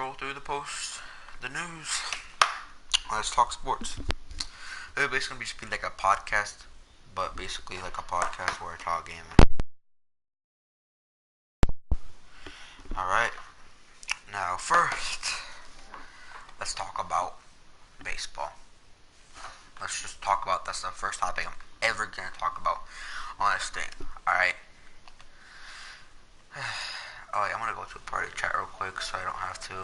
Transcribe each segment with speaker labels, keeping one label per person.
Speaker 1: scroll through the news. Let's talk sports. It'll basically just be like a podcast, but basically like a podcast where I talk gaming. Alright, now first, let's talk about baseball. Let's just talk about that's the first topic I'm ever gonna talk about on this thing. Alright. Alright, I'm gonna go to a party chat real quick so I don't have to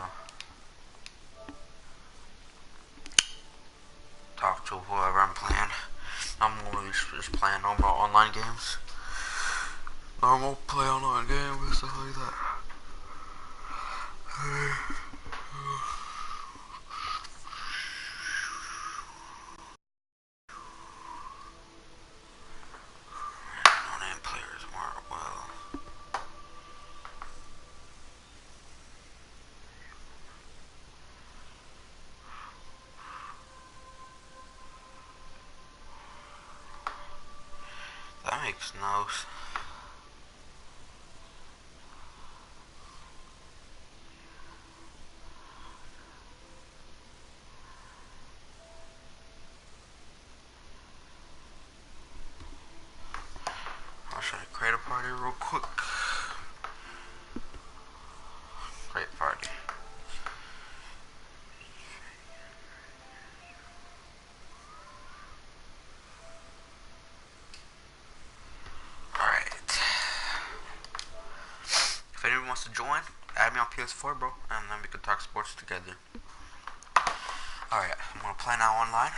Speaker 1: talk to whoever I'm playing. I'm only just playing normal online games. Normal play online games and stuff like that. No name players weren't well. That makes no sense. I'll try to create a party real quick. Create party. Alright. If anyone wants to join, add me on PS4, bro, and then we can talk sports together. Alright, I'm gonna play now online.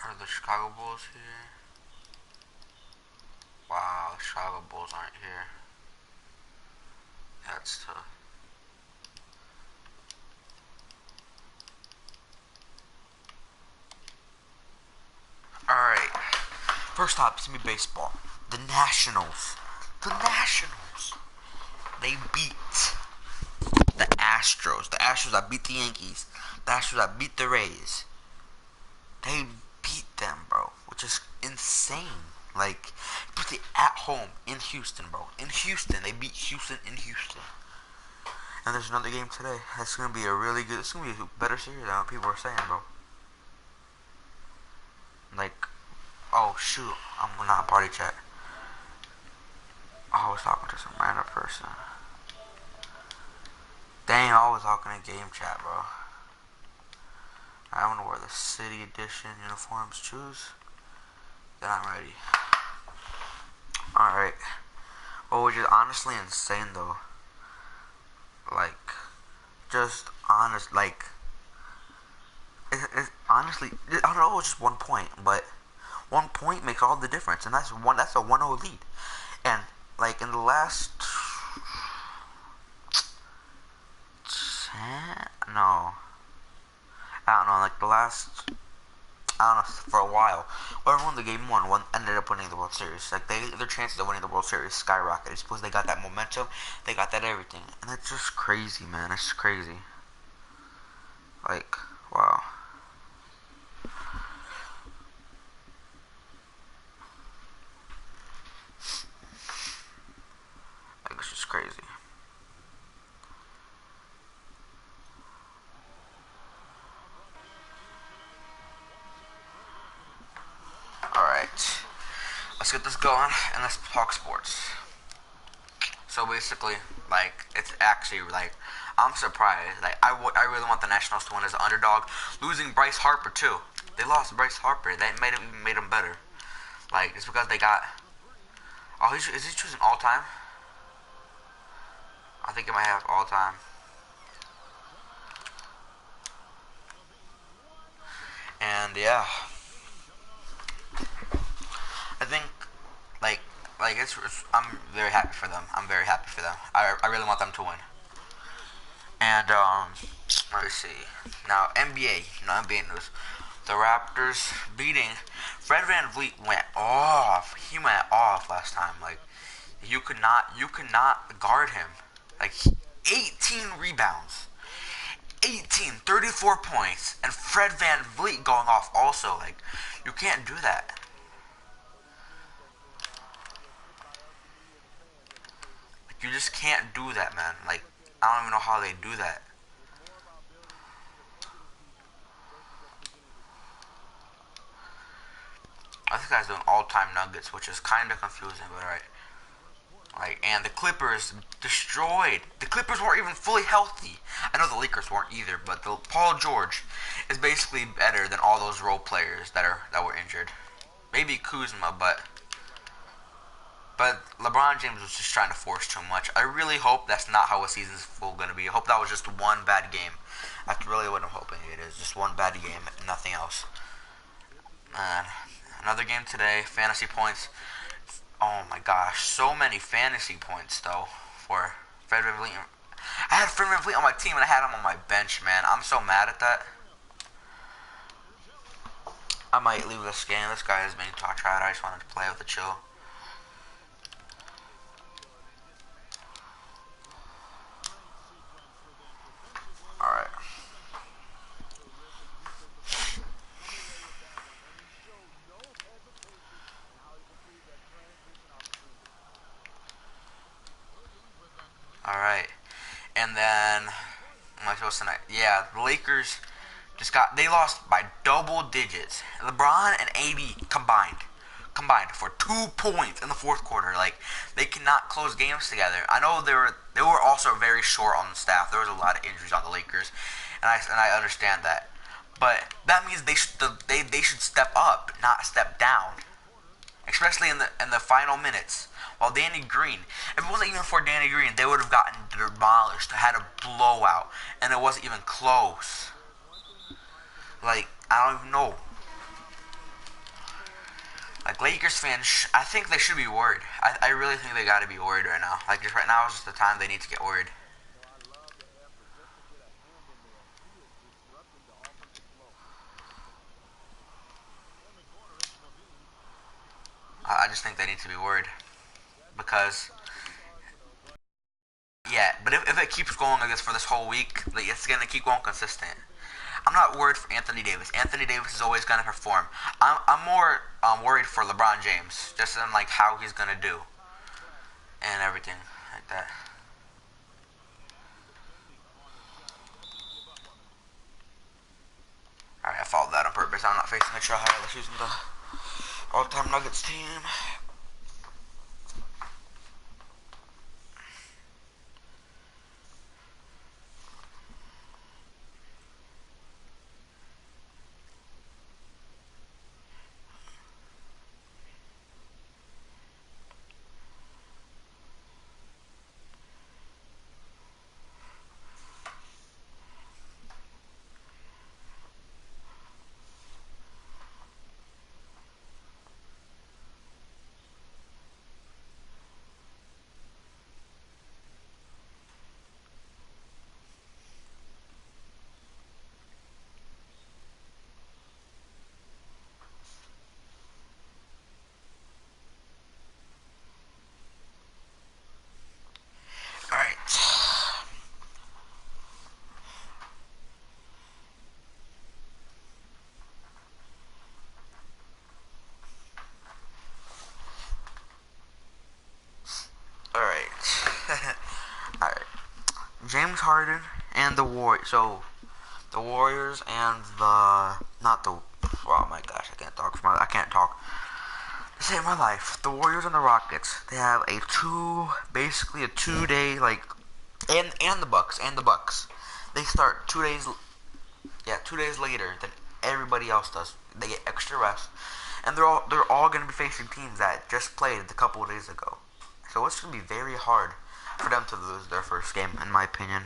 Speaker 1: Are the Chicago Bulls here? Wow, the Chicago Bulls aren't here. That's tough. Alright. First up, it's me baseball. The Nationals. The Nationals. They beat the Astros. The Astros that beat the Yankees. The Astros that beat the Rays. They beat them, bro. Which is insane. Like, put it at home in Houston, bro. In Houston. They beat Houston in Houston. And there's another game today. That's going to be a really good... It's going to be a better series than what people are saying, bro. Like, oh, shoot. I'm not party chat. Oh, I was talking to some random person. Dang, I was talking in game chat, bro. I want to wear the City Edition uniforms. Choose. Then I'm ready. Alright. Well, which is honestly insane, though. Like, just honest, like, it's honestly, I don't know, it's just 1 point, but 1 point makes all the difference, and that's a 1-0 lead. And, like, in the last, no, I don't know, like, the last, I don't know, for a while, whoever won the game one ended up winning the World Series. Like, their chances of winning the World Series skyrocketed. It's because they got that momentum, they got that everything. And that's just crazy, man. It's just crazy. Like, wow. Like, it's just crazy. Alright. Let's get this going, and let's talk sports. So basically, like, it's actually, like, I'm surprised. Like, I really want the Nationals to win as an underdog. Losing Bryce Harper, too. They lost Bryce Harper. That made him better. Like, it's because they got... Oh, is he choosing all-time? I think it might have all-time. And, yeah. I think, like I'm very happy for them. I'm very happy for them. I really want them to win. And let me see. Now NBA news. The Raptors beating Fred VanVleet went off. He went off last time. Like you could not guard him. Like 18 rebounds. 18, 34 points, and Fred VanVleet going off also. Like, you can't do that. Like, you just can't do that, man. Like, I don't even know how they do that. This guy's doing all-time Nuggets, which is kind of confusing, but alright. Like, and the Clippers destroyed. The Clippers weren't even fully healthy. I know the Lakers weren't either, but the Paul George is basically better than all those role players that were injured. Maybe Kuzma, but LeBron James was just trying to force too much. I really hope that's not how a season's full gonna be. I hope that was just one bad game. That's really what I'm hoping it is. Just one bad game, nothing else. And another game today, fantasy points. Oh my gosh, so many fantasy points though for Fred VanVleet. I had Fred VanVleet on my team and I had him on my bench, man. I'm so mad at that. I might leave this game. This guy is being talked about. I just wanted to play with the chill. Alright. Alright. And then, what am I supposed to tonight? Yeah, the Lakers they lost by double digits. LeBron and AD combined for 2 points in the fourth quarter. Like, they cannot close games together. I know they were also very short on the staff. There was a lot of injuries on the Lakers, and I understand that. But that means they should step up, not step down, especially in the final minutes. While Danny Green, if it wasn't even for Danny Green, they would have gotten demolished. Had a blowout, and it wasn't even close. Like, I don't even know. Like, Lakers fans, I think they should be worried. I really think they gotta be worried right now. Like, just right now is just the time they need to get worried. I just think they need to be worried. Because, yeah, but if it keeps going like this for this whole week, like, it's gonna keep going consistent. I'm not worried for Anthony Davis. Anthony Davis is always gonna perform. I'm more worried for LeBron James, just in like how he's gonna do and everything like that. Alright, I followed that on purpose. I'm not facing a try. Let's use the all-time Nuggets team. Alright. Alright. Alright. James Harden and the Warriors. So, the Warriors and the... Not the... Oh my gosh, I can't talk. I can't talk. To save my life. The Warriors and the Rockets. They have basically a 2-day, like... And the Bucks. They start 2 days... Yeah, 2 days later than everybody else does. They get extra rest. And they're all going to be facing teams that just played a couple of days ago. So it's going to be very hard for them to lose their first game, in my opinion.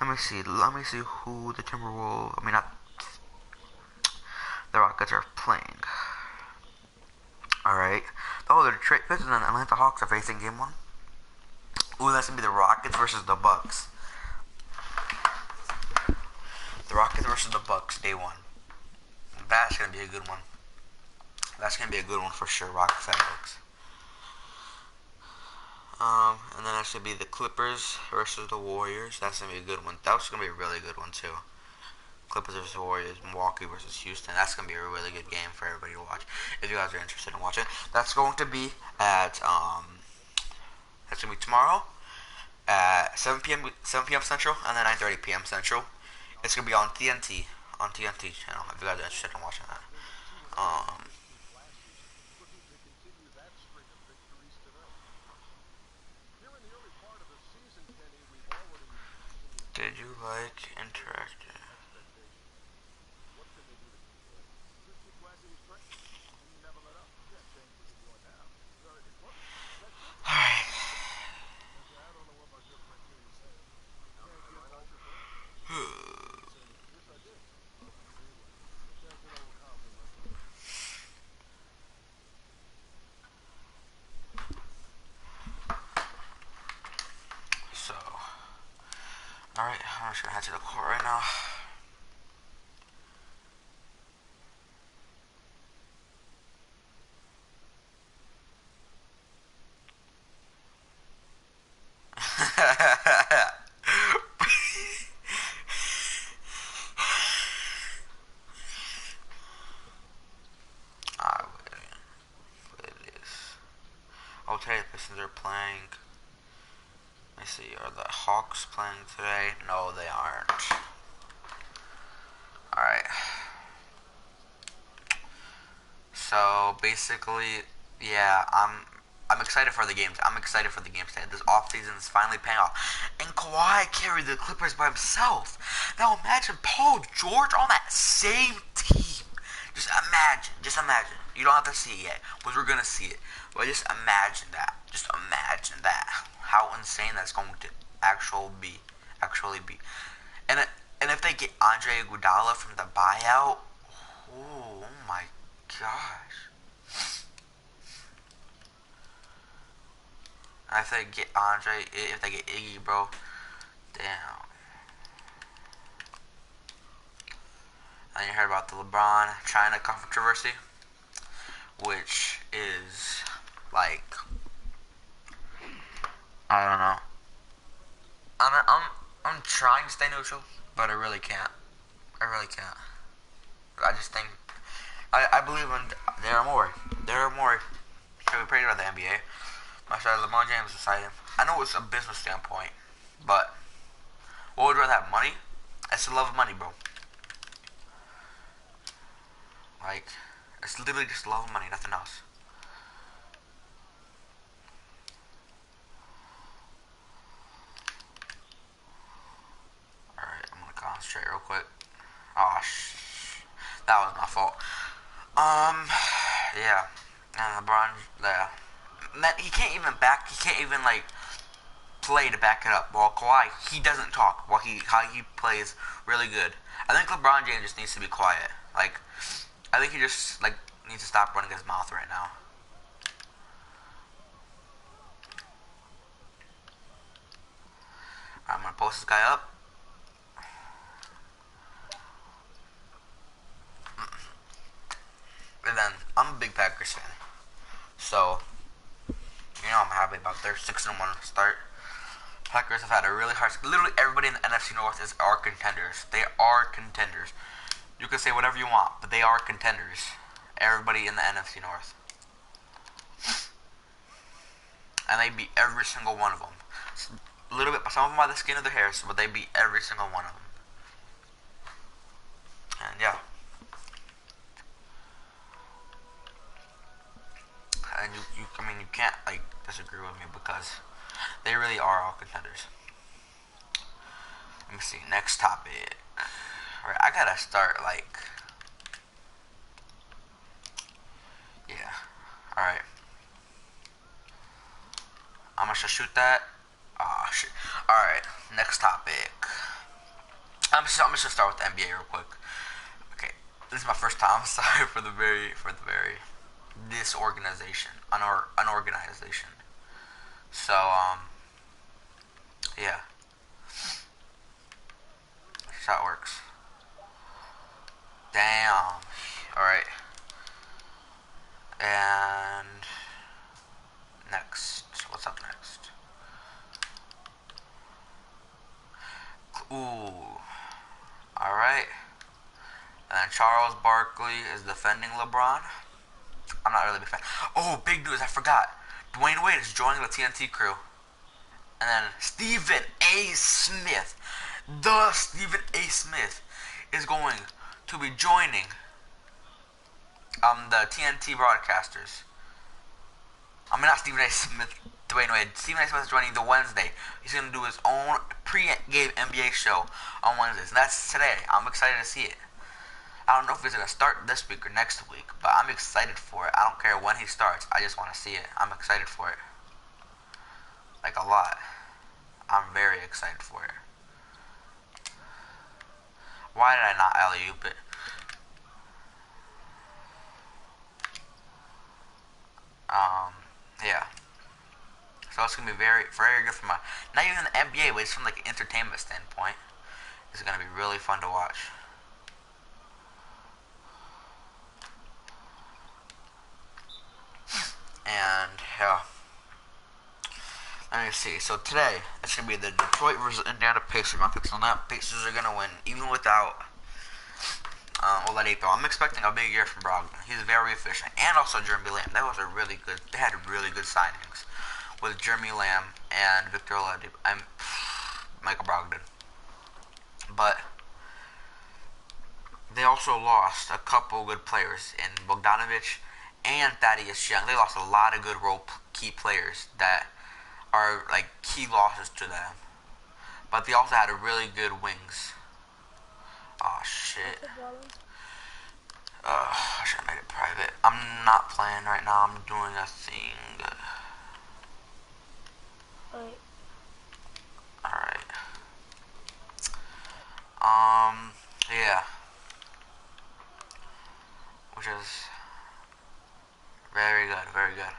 Speaker 1: Let me see who the Timberwolves... I mean, not... The Rockets are playing. Alright. Oh, the Detroit Pistons and Atlanta Hawks are facing game 1. Ooh, that's going to be the Rockets versus the Bucks. The Rockets versus the Bucks, day 1. That's going to be a good one. That's going to be a good one for sure, Rockets and Bucks. And then that should be the Clippers versus the Warriors. That's gonna be a good one. That's gonna be a really good one too. Clippers versus Warriors, Milwaukee versus Houston. That's gonna be a really good game for everybody to watch. If you guys are interested in watching, that's going to be at that's gonna be tomorrow at 7 p.m. Central, and then 9:30 p.m. Central. It's gonna be on TNT channel. If you guys are interested in watching that. Um, did you like Interactive? Alright. So, alright, I'm just gonna head to the court right now. Ah, what it is. Oh, today the Pistons are playing. Let me see, are the Hawks playing today? No, they aren't. Alright. So basically, yeah, I'm excited for the games. I'm excited for the games today. This offseason is finally paying off. And Kawhi carried the Clippers by himself. Now imagine Paul George on that same team. Just imagine. Just imagine. You don't have to see it yet, but we're gonna see it. But just imagine that. Just imagine that. How insane that's going to actually be. And and if they get Andre Iguodala from the buyout, oh my gosh. If they get Andre, if they get Iggy, bro, damn. And you heard about the LeBron China controversy, which is like, I don't know. I'm trying to stay neutral, but I really can't. I really can't. I just think I believe in Daryl Morey. Daryl Morey should be praised by the NBA. My side, LeBron James decided. I know it's a business standpoint, but what would you rather have, money? It's the love of money, bro. Like, it's literally just love of money, nothing else. Alright, I'm gonna concentrate real quick. Oh, that was my fault. Yeah. And LeBron, yeah. Man, he can't even, like, play to back it up. While Kawhi, he doesn't talk. How he plays really good. I think LeBron James just needs to be quiet. Like, I think he just, like, needs to stop running his mouth right now. I'm gonna post this guy up. And then, I'm a big Packers fan. So, I'm happy about their 6-1 start. Packers have had a really hard. Literally everybody in the NFC North are contenders. They are contenders. You can say whatever you want, but they are contenders. Everybody in the NFC North, and they beat every single one of them. A little bit, some of them by the skin of their hairs, but they beat every single one of them. And yeah, and I mean, you can't like disagree with me because they really are all contenders. Let me see. Next topic. All right, I gotta start like, yeah. All right, I'm gonna just shoot that. Ah, shit. All right, next topic. I'm just gonna start with the NBA real quick. Okay, this is my first time. Sorry for the very disorganization, unorganization. So yeah, that's how it works. Damn. All right, and Next. What's up next? Ooh. Alright. And then Charles Barkley is defending LeBron. I'm not really a big fan. Oh, big news, I forgot. Dwayne Wade is joining the TNT crew. And then Stephen A. Smith, the Stephen A. Smith, is going to be joining the TNT broadcasters. I mean, not Stephen A. Smith, Dwayne Wade. Stephen A. Smith is joining the Wednesday. He's going to do his own pre-game NBA show on Wednesdays. And that's today. I'm excited to see it. I don't know if he's going to start this week or next week, but I'm excited for it. I don't care when he starts. I just want to see it. I'm excited for it. Like, a lot. I'm very excited for it. Why did I not alley-oop it? Yeah. So it's going to be very, very good from not even the NBA, but just from like an entertainment standpoint. It's going to be really fun to watch. And, yeah. Let me see. So today, it's going to be the Detroit versus Indiana Pacers. My picks on that. Pacers are going to win, even without Oladipo. I'm expecting a big year from Brogdon. He's very efficient. And also Jeremy Lamb. That was a really good, they had really good signings with Jeremy Lamb and Victor Oladipo. I'm Michael Brogdon. But they also lost a couple good players in Bogdanovich and Thaddeus Young. They lost a lot of good key players that are like key losses to them. But they also had a really good wings. Oh shit. I should have made it private. I'm not playing right now. I'm doing a thing. Alright. Yeah. Which is very good, very good.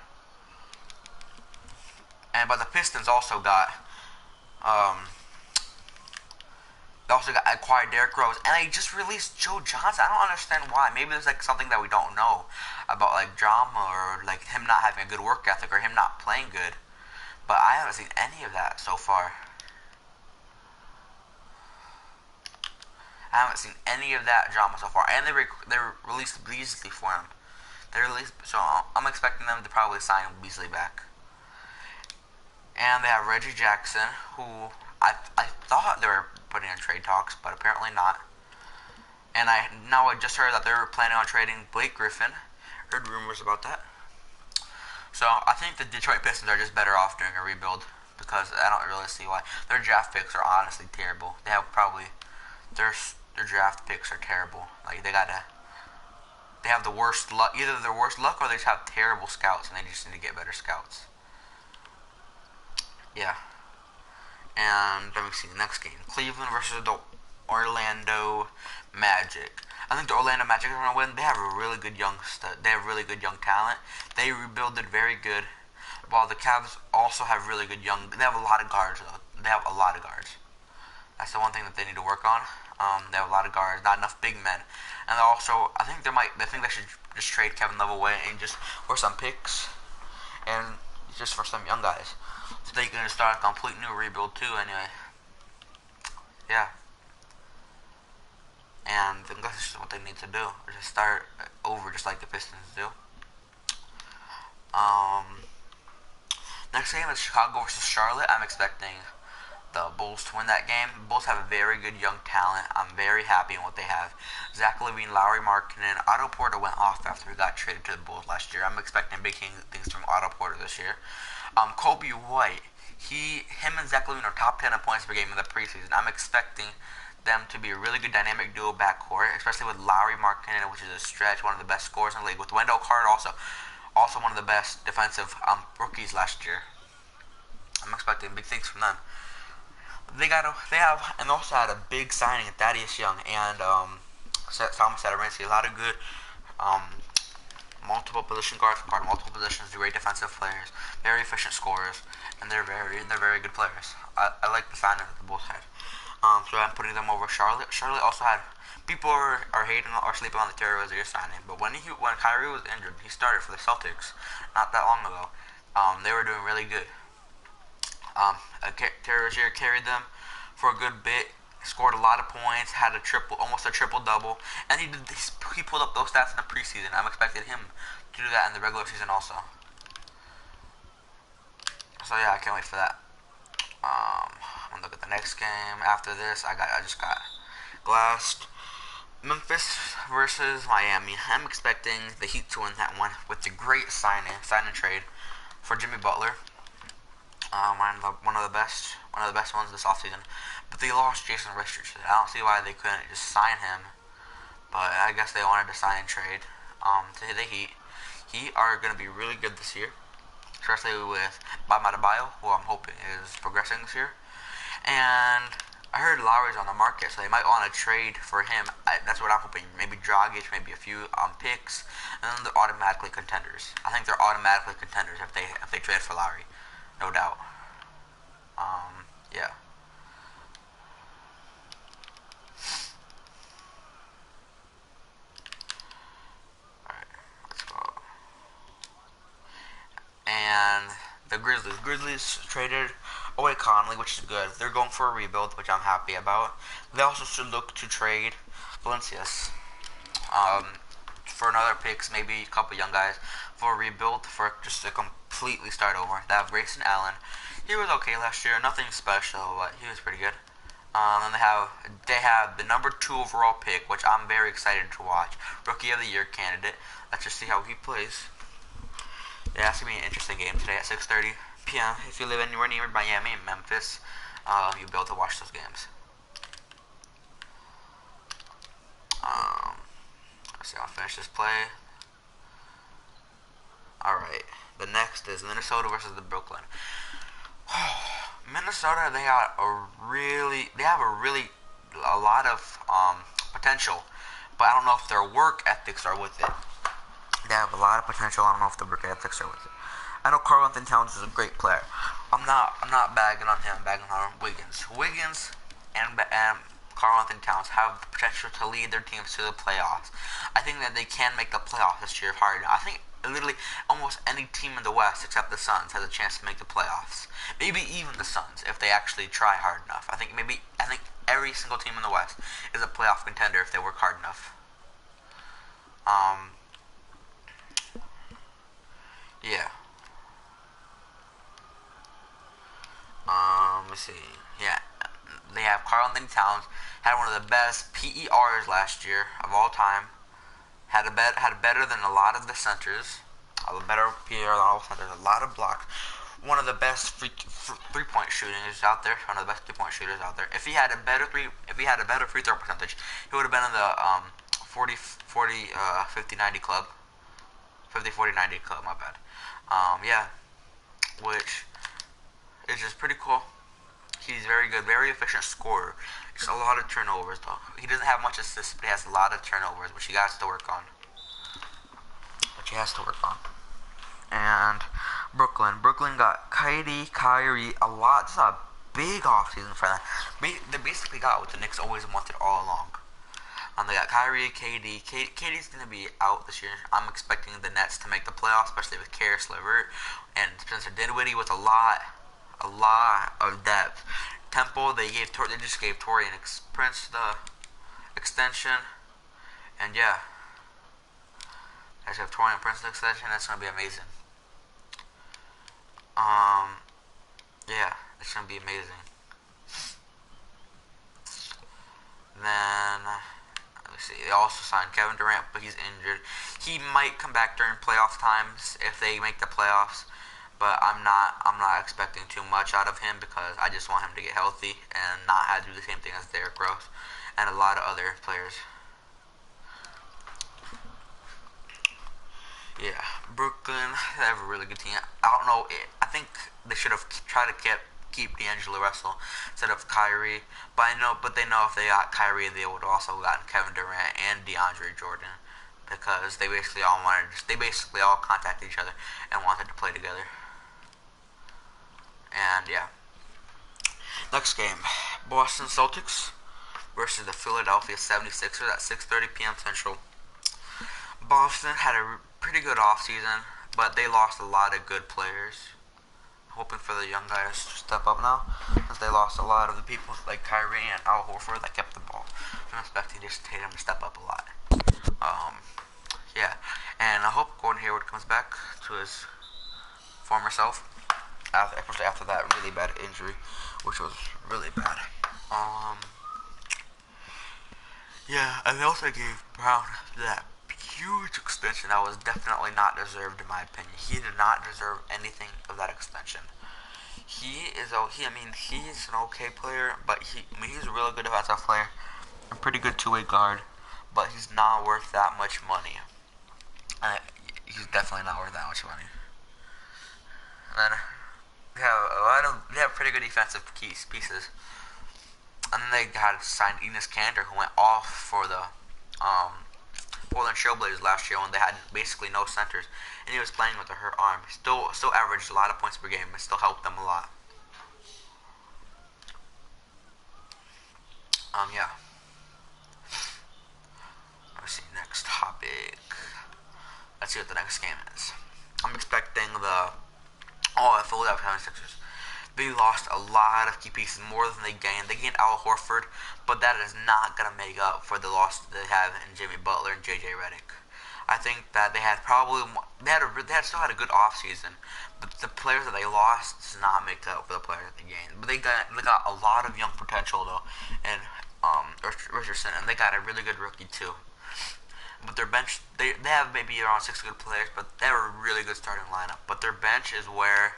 Speaker 1: But the Pistons also got they also got acquired Derrick Rose, and they just released Joe Johnson. I don't understand why. Maybe there's like something that we don't know about, like drama or like him not having a good work ethic or him not playing good. But I haven't seen any of that so far. I haven't seen any of that drama so far, and they released Beasley for him. So I'm expecting them to probably sign Beasley back. And they have Reggie Jackson, who I thought they were putting in trade talks, but apparently not. And I just heard that they were planning on trading Blake Griffin. Heard rumors about that. So I think the Detroit Pistons are just better off doing a rebuild, because I don't really see why. Their draft picks are honestly terrible. They have probably their draft picks are terrible. Like they have the worst luck. Either their worst luck or they just have terrible scouts, and they just need to get better scouts. Yeah. And let me see the next game: Cleveland versus the Orlando Magic. I think the Orlando Magic are gonna win. They have a really good They have really good young talent. They rebuilded very good. While the Cavs also have really good young. They have a lot of guards though. They have a lot of guards. That's the one thing that they need to work on. They have a lot of guards, not enough big men. And also, I think they should just trade Kevin Love away and just for some picks and just for some young guys. So they can start a complete new rebuild too. Anyway, yeah. And I think that's just what they need to do. Just start over, just like the Pistons do. Next game is Chicago versus Charlotte. I'm expecting the Bulls to win that game. The Bulls have a very good young talent. I'm very happy in what they have. Zach LaVine, Lauri Markkanen, Otto Porter went off after he got traded to the Bulls last year. I'm expecting big things from Otto Porter this year. Kobe White, him and Zach LaVine are top 10 in points per game in the preseason. I'm expecting them to be a really good dynamic duo backcourt, especially with Lauri Markkanen, which is a stretch, one of the best scorers in the league. With Wendell Carter also one of the best defensive rookies last year. I'm expecting big things from them. They also had a big signing of Thaddeus Young and Thomas Satoransky. A lot of good multiple position guards from multiple positions, great defensive players, very efficient scorers, and they're very good players. I like the signing that the Bulls had. So I'm putting them over Charlotte. Charlotte also had people are hating or sleeping on the Terry Rozier signing, but when Kyrie was injured, he started for the Celtics not that long ago. They were doing really good. Terry Rozier carried them for a good bit, scored a lot of points, had a triple, almost a triple double, and he pulled up those stats in the preseason. I'm expecting him to do that in the regular season also. So yeah, I can't wait for that. I'm gonna look at the next game. After this, I just got glassed. Memphis versus Miami. I'm expecting the Heat to win that one with the great sign and trade for Jimmy Butler. One of the best ones this offseason. But they lost Jason Richardson. I don't see why they couldn't just sign him. But I guess they wanted to sign and trade. To the Heat. Heat are going to be really good this year, especially with Bam Adebayo, who I'm hoping is progressing this year. And I heard Lowry's on the market, so they might want to trade for him. That's what I'm hoping. Maybe Dragic, maybe a few picks, and then they're automatically contenders. I think they're automatically contenders if they trade for Lowry, no doubt. Yeah. All right, let's go. And the Grizzlies traded away Conley, which is good. They're going for a rebuild, which I'm happy about. They also should look to trade Valencius for another picks, maybe a couple young guys for a rebuild, for just to completely start over. They have Grayson Allen. He was okay last year, nothing special, but he was pretty good. And they have the number 2 overall pick, which I'm very excited to watch. Rookie of the Year candidate. Let's just see how he plays. Yeah, it's gonna be an interesting game today at 6:30 p.m. If you live anywhere near Miami and Memphis, you'll be able to watch those games. Let's see, I'll finish this play. Alright, the next is Minnesota versus the Brooklyn. Minnesota, they have a lot of potential, but I don't know if their work ethics are with it. They have a lot of potential. I don't know if the work ethics are with it. I know Karl-Anthony Towns is a great player. I'm not bagging on him. I'm bagging on Wiggins. Wiggins and Karl-Anthony Towns have the potential to lead their teams to the playoffs. I think that they can make the playoffs this year if hard enough. I think literally almost any team in the West except the Suns has a chance to make the playoffs. Maybe even the Suns if they actually try hard enough. I think every single team in the West is a playoff contender if they work hard enough. Yeah. Let's see. Yeah, they have Karl-Anthony Towns, had one of the best PERs last year of all time. Had better than a lot of the centers. A better PER than all the centers. A lot of blocks. One of the best three-point shooters out there. One of the best three-point shooters out there. If he had a better free throw percentage, he would have been in the 50-90 club. 50-40-90 club. My bad. Yeah, which is just pretty cool. He's very good, very efficient scorer. Just a lot of turnovers though. He doesn't have much assists, but he has a lot of turnovers, which he has to work on. And Brooklyn got KD, Kyrie, a lot. This is a big offseason for them. They basically got what the Knicks always wanted all along. They got Kyrie, KD. KD's going to be out this year. I'm expecting the Nets to make the playoffs, especially with Karis LeVert and Spencer Dinwiddie with a lot of depth. Temple, they just gave Torian Prince the extension, and yeah, I just have Torian Prince the extension. That's gonna be amazing. Yeah, it's gonna be amazing. Then let me see. They also signed Kevin Durant, but he's injured. He might come back during playoff times if they make the playoffs. But I'm not expecting too much out of him because I just want him to get healthy and not have to do the same thing as Derrick Rose and a lot of other players. Yeah, Brooklyn, they have a really good team. I don't know. I think they should have tried to keep D'Angelo Russell instead of Kyrie. But they know if they got Kyrie, they would also gotten Kevin Durant and DeAndre Jordan because they basically all contacted each other and wanted to play together. And yeah. Next game, Boston Celtics versus the Philadelphia 76ers at 6:30 p.m. Central. Boston had a pretty good offseason, but they lost a lot of good players. Hoping for the young guys to step up now, since they lost a lot of the people like Kyrie and Al Horford that kept the ball. I'm expecting just Tatum to step up a lot. Yeah, and I hope Gordon Hayward comes back to his former self, especially after that really bad injury, which was really bad. Um, yeah, and they also gave Brown that huge extension that was definitely not deserved in my opinion. He did not deserve anything of that extension. He's an okay player, but he's a really good defensive player, a pretty good two-way guard, but he's not worth that much money. He's definitely not worth that much money. And then they have pretty good defensive pieces. And then they had signed Enes Kanter, who went off for the Portland Trailblazers last year when they had basically no centers, and he was playing with a hurt arm. Still averaged a lot of points per game, and still helped them a lot. Yeah. Let's see, next topic. Let's see what the next game is. I'm expecting the Philadelphia 76ers. They lost a lot of key pieces, more than they gained. They gained Al Horford, but that is not going to make up for the loss they have in Jimmy Butler and JJ Redick. I think that they still had a good offseason, but the players that they lost does not make up for the players that they gained. But they got a lot of young potential though, and Richardson, and they got a really good rookie too. But their bench, they have maybe around 6 good players, but they have a really good starting lineup. But their bench is where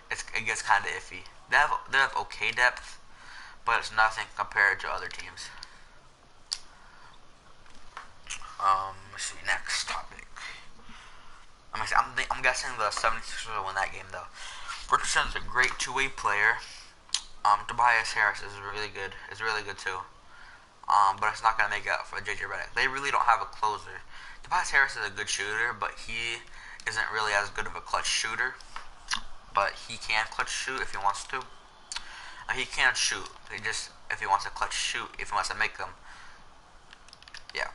Speaker 1: it gets kind of iffy. They have okay depth, but it's nothing compared to other teams. Let's see, next topic. I'm guessing the 76ers will win that game though. Richardson's a great two-way player. Tobias Harris is really good. Is really good too. But it's not gonna make up for JJ Redick. They really don't have a closer. Tobias Harris is a good shooter, but he isn't really as good of a clutch shooter. But he can clutch shoot if he wants to. He can shoot. If he wants to clutch shoot, if he wants to make them. Yeah.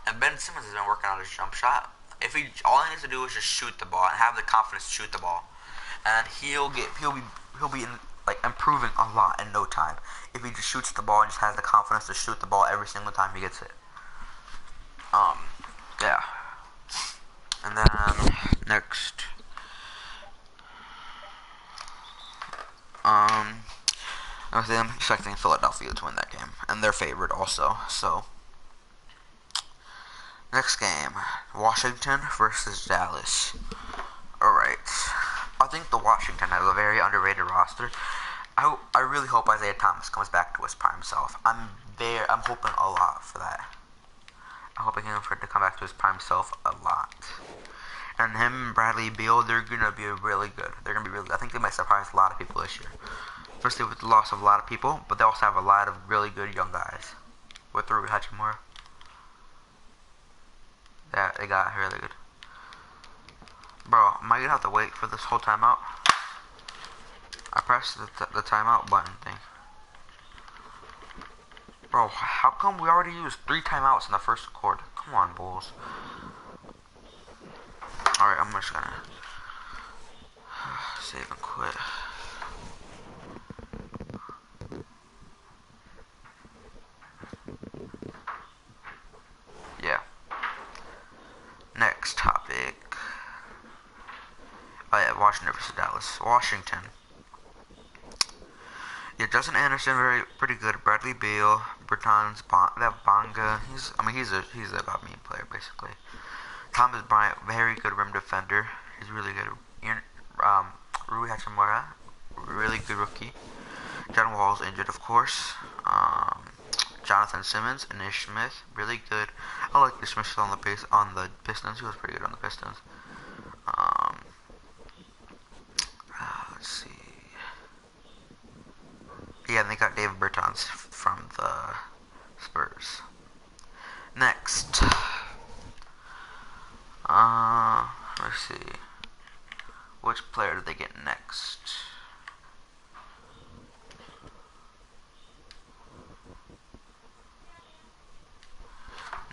Speaker 1: And Ben Simmons has been working on his jump shot. All he needs to do is just shoot the ball and have the confidence to shoot the ball, and he'll be improving a lot in no time if he just shoots the ball and just has the confidence to shoot the ball every single time he gets it. Yeah. And then next, I'm expecting Philadelphia to win that game, and they're favored also. So next game, Washington versus Dallas. All right. I think the Washington has a very underrated roster. I really hope Isaiah Thomas comes back to his prime self. I'm hoping a lot for that. I'm hoping for him to come back to his prime self a lot. And him and Bradley Beal, they're gonna be really good. I think they might surprise a lot of people this year. Firstly, with the loss of a lot of people, but they also have a lot of really good young guys. With Rui Hachimura, yeah, they got really good. Bro, am I gonna have to wait for this whole timeout? I pressed the timeout button thing. Bro, how come we already used 3 timeouts in the first quarter? Come on, Bulls. Alright, I'm just gonna save and quit. Yeah. Next topic. Oh yeah, Washington versus Dallas. Washington. Yeah, Justin Anderson, pretty good. Bradley Beal, Bertans, Bonga. He's a top mean player basically. Thomas Bryant, very good rim defender. He's really good. Rui Hachimura, really good rookie. John Wall's injured, of course. Jonathan Simmons and Ish Smith, really good. I like Ish Smith on the Pistons. He was pretty good on the Pistons. Let's see. Yeah, and they got David Bertans from the Spurs. Next. Let's see. Which player did they get next?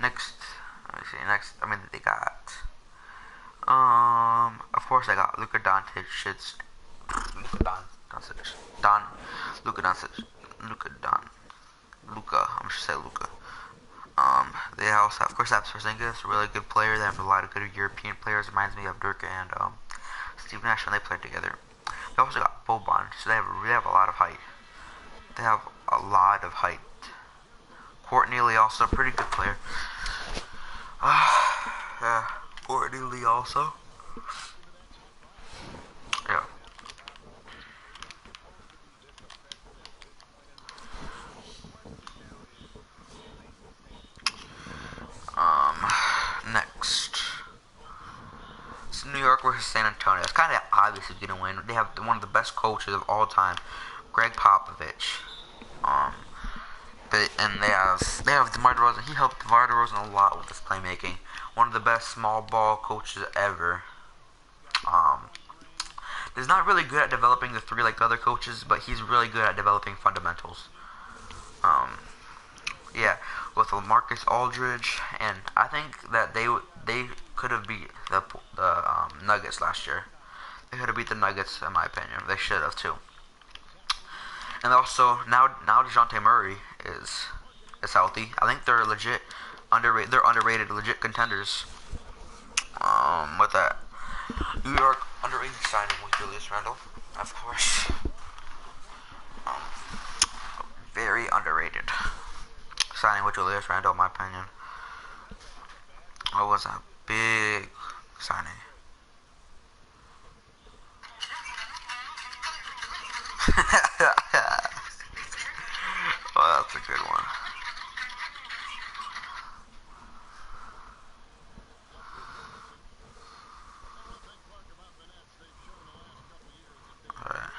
Speaker 1: Next, let me see. They got Of course, I got Luka Doncic. Shits. Luka Doncic. Luka Doncic. Luka. I'm just say Luka. They also, of course, have Porzingis, a really good player. They have a lot of good European players. Reminds me of Dirk and Steve Nash when they played together. They also got Boban, so they have a lot of height. They have a lot of height. Courtney Lee also a pretty good player. Yeah, Courtney Lee also. Yeah. Next. It's New York versus San Antonio. It's kind of obvious who's gonna win. They have one of the best coaches of all time, Greg Popovich. And they have DeMar DeRozan. He helped DeMar DeRozan a lot with his playmaking. One of the best small ball coaches ever. He's not really good at developing the three like other coaches, but he's really good at developing fundamentals. Yeah, with LaMarcus Aldridge, and I think that they could have beat the Nuggets last year. They could have beat the Nuggets, in my opinion. They should have too. And also now DeJounte Murray is healthy. I think they're legit underrated. They're underrated, legit contenders. With that, New York underrated signing with Julius Randle, of course. Very underrated signing with Julius Randle, in my opinion. It was a big signing. Well, that's a good one. Alright.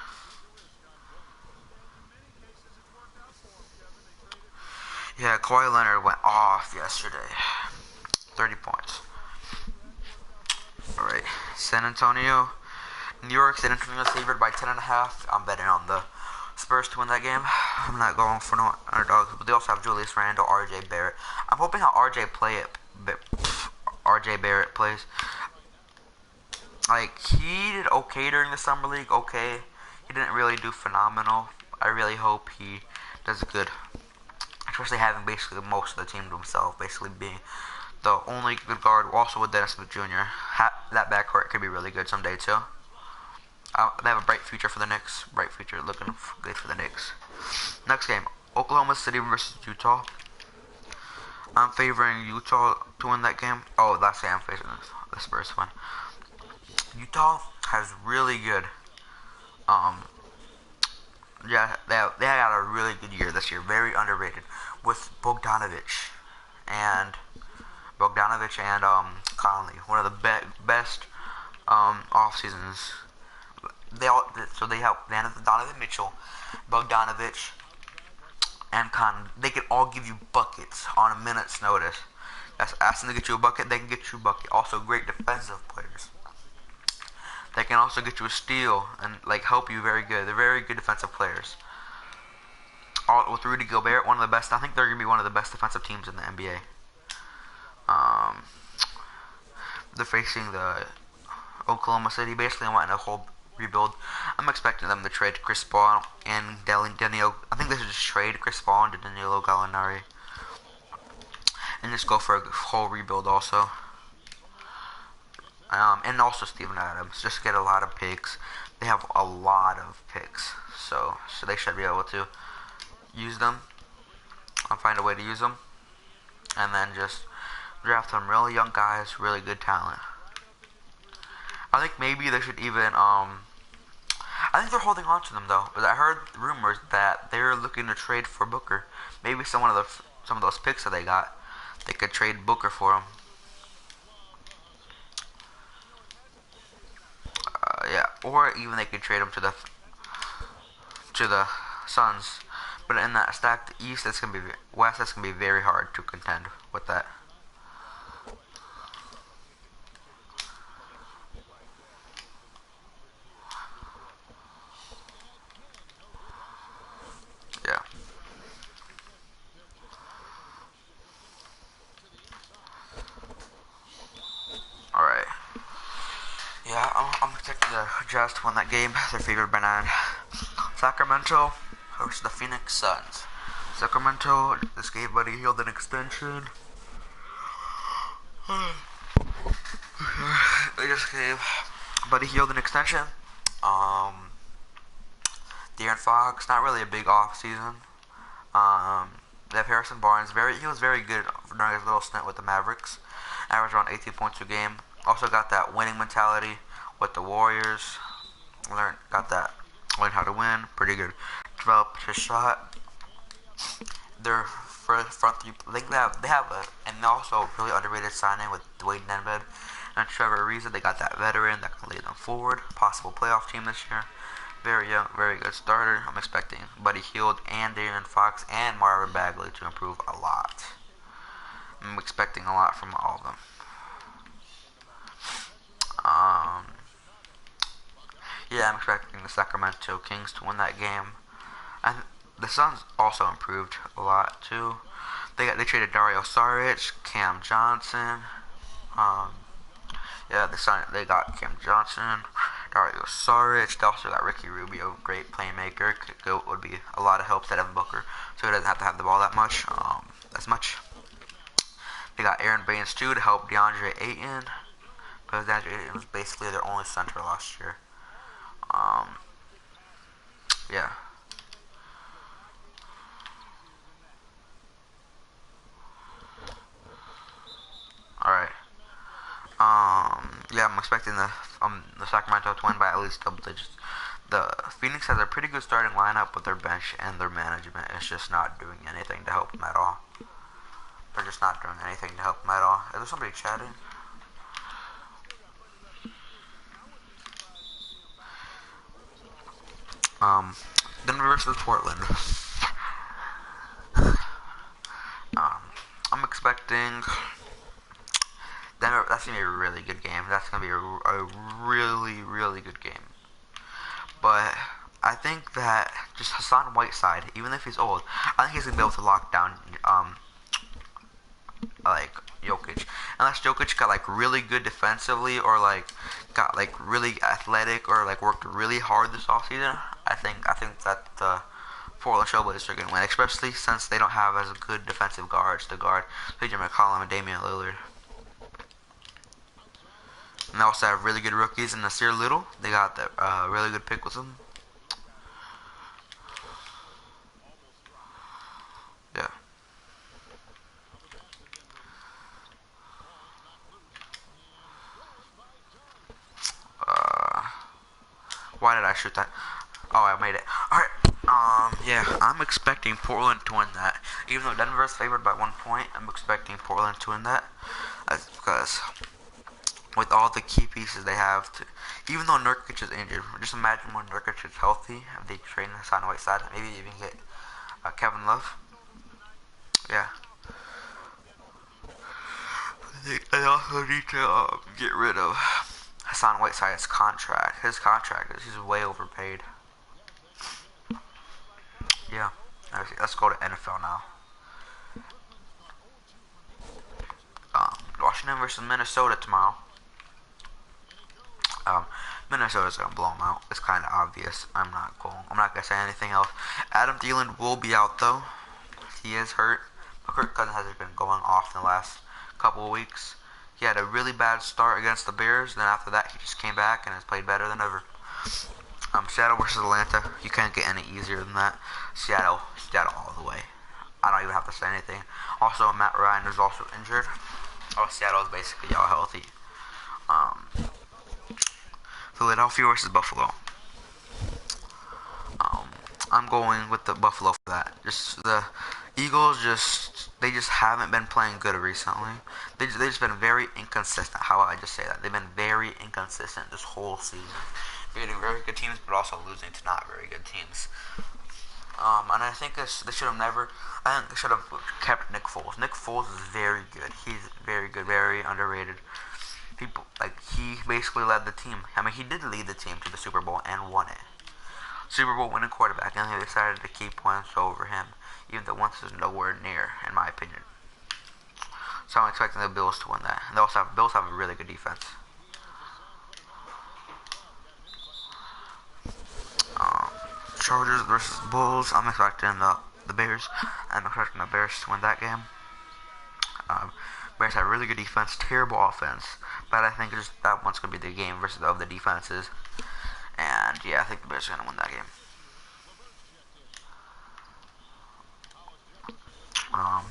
Speaker 1: Yeah, Kawhi Leonard went off yesterday. 30 points. Alright. San Antonio. New York, San Antonio is favored by 10.5. I'm betting on the Spurs to win that game. I'm not going for no underdogs, but they also have Julius Randle, RJ Barrett. I'm hoping how RJ Barrett plays. Like, he did okay during the summer league. Okay, he didn't really do phenomenal. I really hope he does good, especially having basically most of the team to himself, basically being the only good guard. Also with Dennis Smith Jr. That backcourt could be really good someday too. They have a bright future for the Knicks. Bright future, looking good for the Knicks. Next game, Oklahoma City versus Utah. I'm favoring Utah to win that game. Oh, last game I'm favoring the Spurs to win. Utah has really good. Yeah, they had a really good year this year. Very underrated with Bogdanovich and Conley. One of the best off seasons. They have Donovan Mitchell, Bogdanovich, and Conley. They can all give you buckets on a minute's notice. That's asking to get you a bucket. They can get you a bucket. Also, great defensive players. They can also get you a steal and like help you very good. They're very good defensive players. With Rudy Gobert, one of the best. I think they're gonna be one of the best defensive teams in the NBA. They're facing the Oklahoma City, basically wanting a whole rebuild. I'm expecting them to trade Chris Paul and Danilo. I think they should just trade Chris Paul and Danilo Gallinari and just go for a whole rebuild also. And also Steven Adams. Just get a lot of picks. They have a lot of picks, so they should be able to use them. I'll find a way to use them, and then just draft some really young guys, really good talent. I think maybe they should even I think they're holding on to them though, but I heard rumors that they're looking to trade for Booker. Maybe some of those picks that they got, they could trade Booker for them. Yeah, or even they could trade him to the Suns. But in that stacked East, that's gonna be West. That's gonna be very hard to contend with that. Yeah. All right. Yeah, the Jazz to win that game. They're favored by 9. Sacramento versus the Phoenix Suns. Sacramento just gave Buddy Hield an extension. They just gave Buddy Hield an extension. De'Aaron Fox, not really a big off season. They have Harrison Barnes. He was very good during his little stint with the Mavericks. Averaged around 18 points a game. Also got that winning mentality with the Warriors. Learned how to win. Pretty good. Developed his shot. Their front three. They have and also really underrated signing with Dwayne Nedved and Trevor Ariza. They got that veteran that can lead them forward. Possible playoff team this year. Very young, very good starter. I'm expecting Buddy Hield and De'Aaron Fox and Marvin Bagley to improve a lot. I'm expecting a lot from all of them. Yeah, I'm expecting the Sacramento Kings to win that game. And the Suns also improved a lot too. They traded Dario Saric, Cam Johnson. They got Cam Johnson, Dario Saric. They also got Ricky Rubio, great playmaker. Would be a lot of help to Devin Booker, so he doesn't have to have the ball that much. They got Aaron Baines too to help DeAndre Ayton, because DeAndre Ayton was basically their only center last year. Yeah. Alright. Yeah, I'm expecting the Sacramento to win by at least double digits. The Phoenix has a pretty good starting lineup, but their bench and their management is just not doing anything to help them at all. They're just not doing anything to help them at all. Is there somebody chatting? Denver versus Portland. I'm expecting Denver. That's gonna be a really good game. That's gonna be a really, really good game. But I think that just Hassan Whiteside, even if he's old, I think he's gonna be able to lock down like Jokic. Unless Jokic got like really good defensively or like got like really athletic or like worked really hard this offseason, I think that the Portland Trailblazers are gonna win, especially since they don't have as good defensive guards to guard PJ McCollum and Damian Lillard. And they also have really good rookies in Nasir Little. They got the really good pick with them. Yeah. Why did I shoot that? Oh, I made it. Alright. Yeah, I'm expecting Portland to win that. Even though Denver is favored by 1 point, I'm expecting Portland to win that. That's because with all the key pieces they have, even though Nurkic is injured, just imagine when Nurkic is healthy, if they trade Hassan Whiteside, maybe even get Kevin Love. Yeah. They also need to get rid of Hassan Whiteside's contract. His contract he's way overpaid. Yeah. Let's go to NFL now. Washington versus Minnesota tomorrow. Minnesota's gonna blow them out. It's kind of obvious. I'm not gonna say anything else. Adam Thielen will be out though. He is hurt. But Kirk Cousins has been going off in the last couple of weeks. He had a really bad start against the Bears. Then after that, he just came back and has played better than ever. Seattle versus Atlanta. You can't get any easier than that. Seattle all the way. I don't even have to say anything. Also, Matt Ryan is also injured. Seattle is basically all healthy. Philadelphia versus Buffalo. I'm going with the Buffalo for that. Just the Eagles, they just haven't been playing good recently. They've just been very inconsistent. How about I just say that? They've been very inconsistent this whole season. Beating very good teams, but also losing to not very good teams. And I think they should have never. I think they should have kept Nick Foles. Nick Foles is very good. He's very good, very underrated. He basically led the team. I mean, he did lead the team to the Super Bowl and won it. Super Bowl winning quarterback, and they decided to keep Wentz over him, even though Wentz is nowhere near, in my opinion. So I'm expecting the Bills to win that. And Bills have a really good defense. Chargers versus Bulls. I'm expecting the Bears. I'm expecting the Bears to win that game. Um, Bears have really good defense, terrible offense, but I think just that one's gonna be the game versus of the defenses. And yeah, I think the Bears are gonna win that game. Um,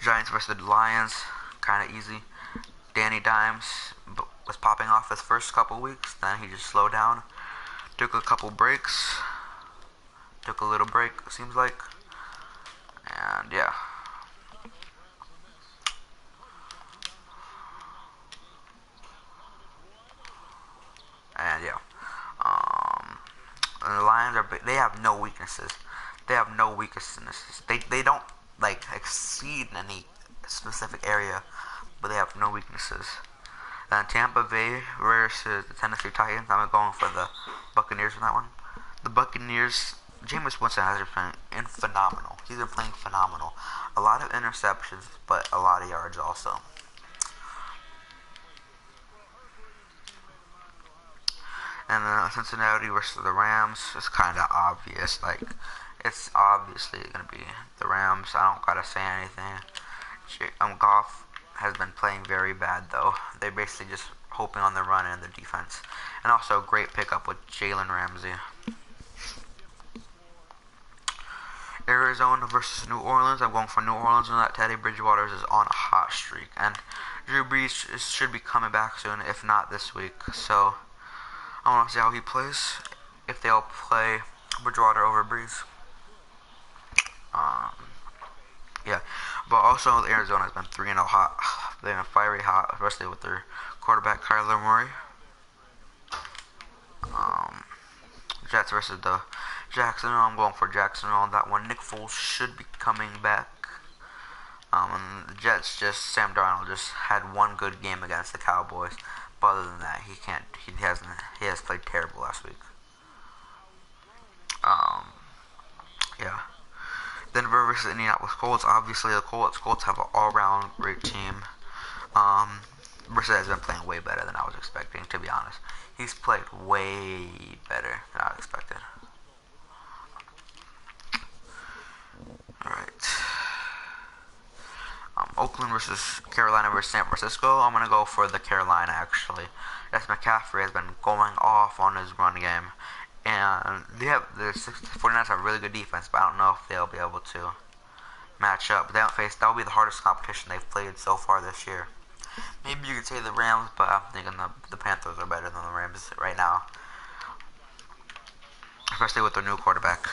Speaker 1: Giants versus the Lions, kind of easy. Danny Dimes was popping off his first couple weeks, then he just slowed down, took a couple breaks, took a little break, it seems like, and yeah. And yeah, the Lions are they have no weaknesses. They have no weaknesses. They don't like exceed in any specific area, but they have no weaknesses. And Tampa Bay versus the Tennessee Titans. I'm going for the Buccaneers in that one. The Buccaneers. Jameis Winston has been phenomenal. He's been playing phenomenal. A lot of interceptions, but a lot of yards also. And Cincinnati versus the Rams is kind of obvious. Like, it's obviously going to be the Rams. I don't gotta say anything. Goff has been playing very bad though. They're basically just hoping on the run and the defense. And also a great pickup with Jalen Ramsey. Arizona versus New Orleans. I'm going for New Orleans, and that Teddy Bridgewater is on a hot streak. And Drew Brees should be coming back soon, if not this week. So I want to see how he plays. If they'll play Bridgewater over Brees. Yeah, but also Arizona has been 3-0 hot. They've been fiery hot, especially with their quarterback Kyler Murray. Um, Jets versus the Jacksonville. I'm going for Jacksonville on that one. Nick Foles should be coming back. And the Jets Sam Darnold just had one good game against the Cowboys. But other than that, he can't. He has played terrible last week. Yeah. Denver versus Indianapolis Colts. Obviously, the Colts have an all-round great team. Brissett has been playing way better than I was expecting, to be honest. He's played way better than I expected. Alright. Oakland versus Carolina versus San Francisco. I'm going to go for the Carolina, actually. Yes, McCaffrey has been going off on his run game. And the 49ers have a really good defense, but I don't know if they'll be able to match up. They haven't faced, that'll be the hardest competition they've played so far this year. Maybe you could say the Rams, but I'm thinking the Panthers are better than the Rams right now, especially with their new quarterback.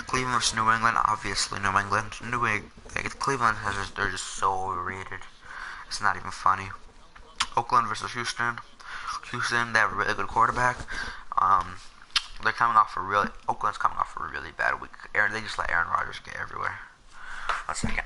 Speaker 1: Cleveland versus New England. Obviously, New England. Cleveland they're just so overrated. It's not even funny. Oakland versus Houston. Houston, they have a really good quarterback. They're coming off Oakland's coming off a really bad week. They just let Aaron Rodgers get everywhere. 1 second.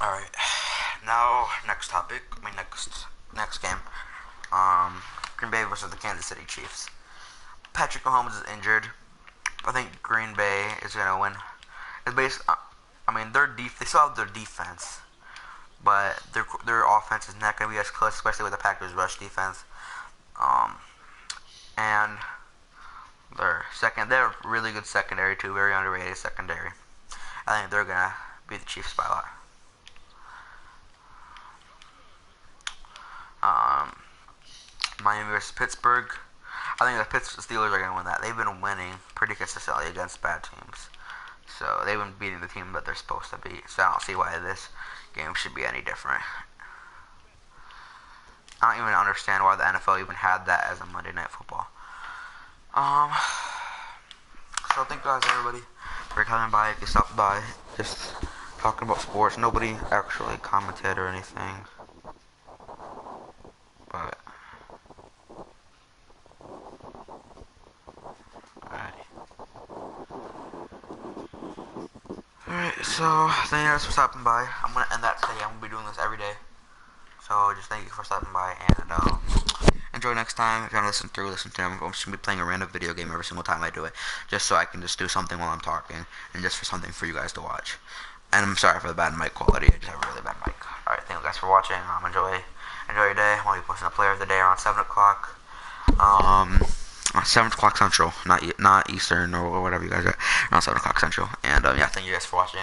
Speaker 1: All right. Now, next topic. Next game. Green Bay versus the Kansas City Chiefs. Patrick Mahomes is injured. I think Green Bay is gonna win. It's based. I mean, they still have their defense, but their offense is not gonna be as close, especially with the Packers' rush defense. Um, and they're a really good secondary too, very underrated secondary. I think they're gonna beat the Chiefs by a lot. Um, Miami versus Pittsburgh. I think the Pittsburgh Steelers are gonna win that. They've been winning pretty consistently against bad teams, so they've been beating the team that they're supposed to beat. So I don't see why this game should be any different. I don't even understand why the NFL even had that as a Monday Night Football. Um, so thank you guys, everybody, for coming by. If you stopped by, just talking about sports. Nobody actually commented or anything, but alright. Alright, so thank you guys for stopping by. I'm gonna end that today. I'm gonna be doing this every day. So just thank you for stopping by, and enjoy next time. If you want to listen to. I'm just gonna be playing a random video game every single time I do it, just so I can just do something while I'm talking, and just for something for you guys to watch. And I'm sorry for the bad mic quality. I just have a really bad mic. Alright, thank you guys for watching. Enjoy your day. I'll be posting a player of the day around 7 o'clock. 7 o'clock Central, not Eastern or whatever you guys are. Around 7 o'clock Central. And yeah, thank you guys for watching.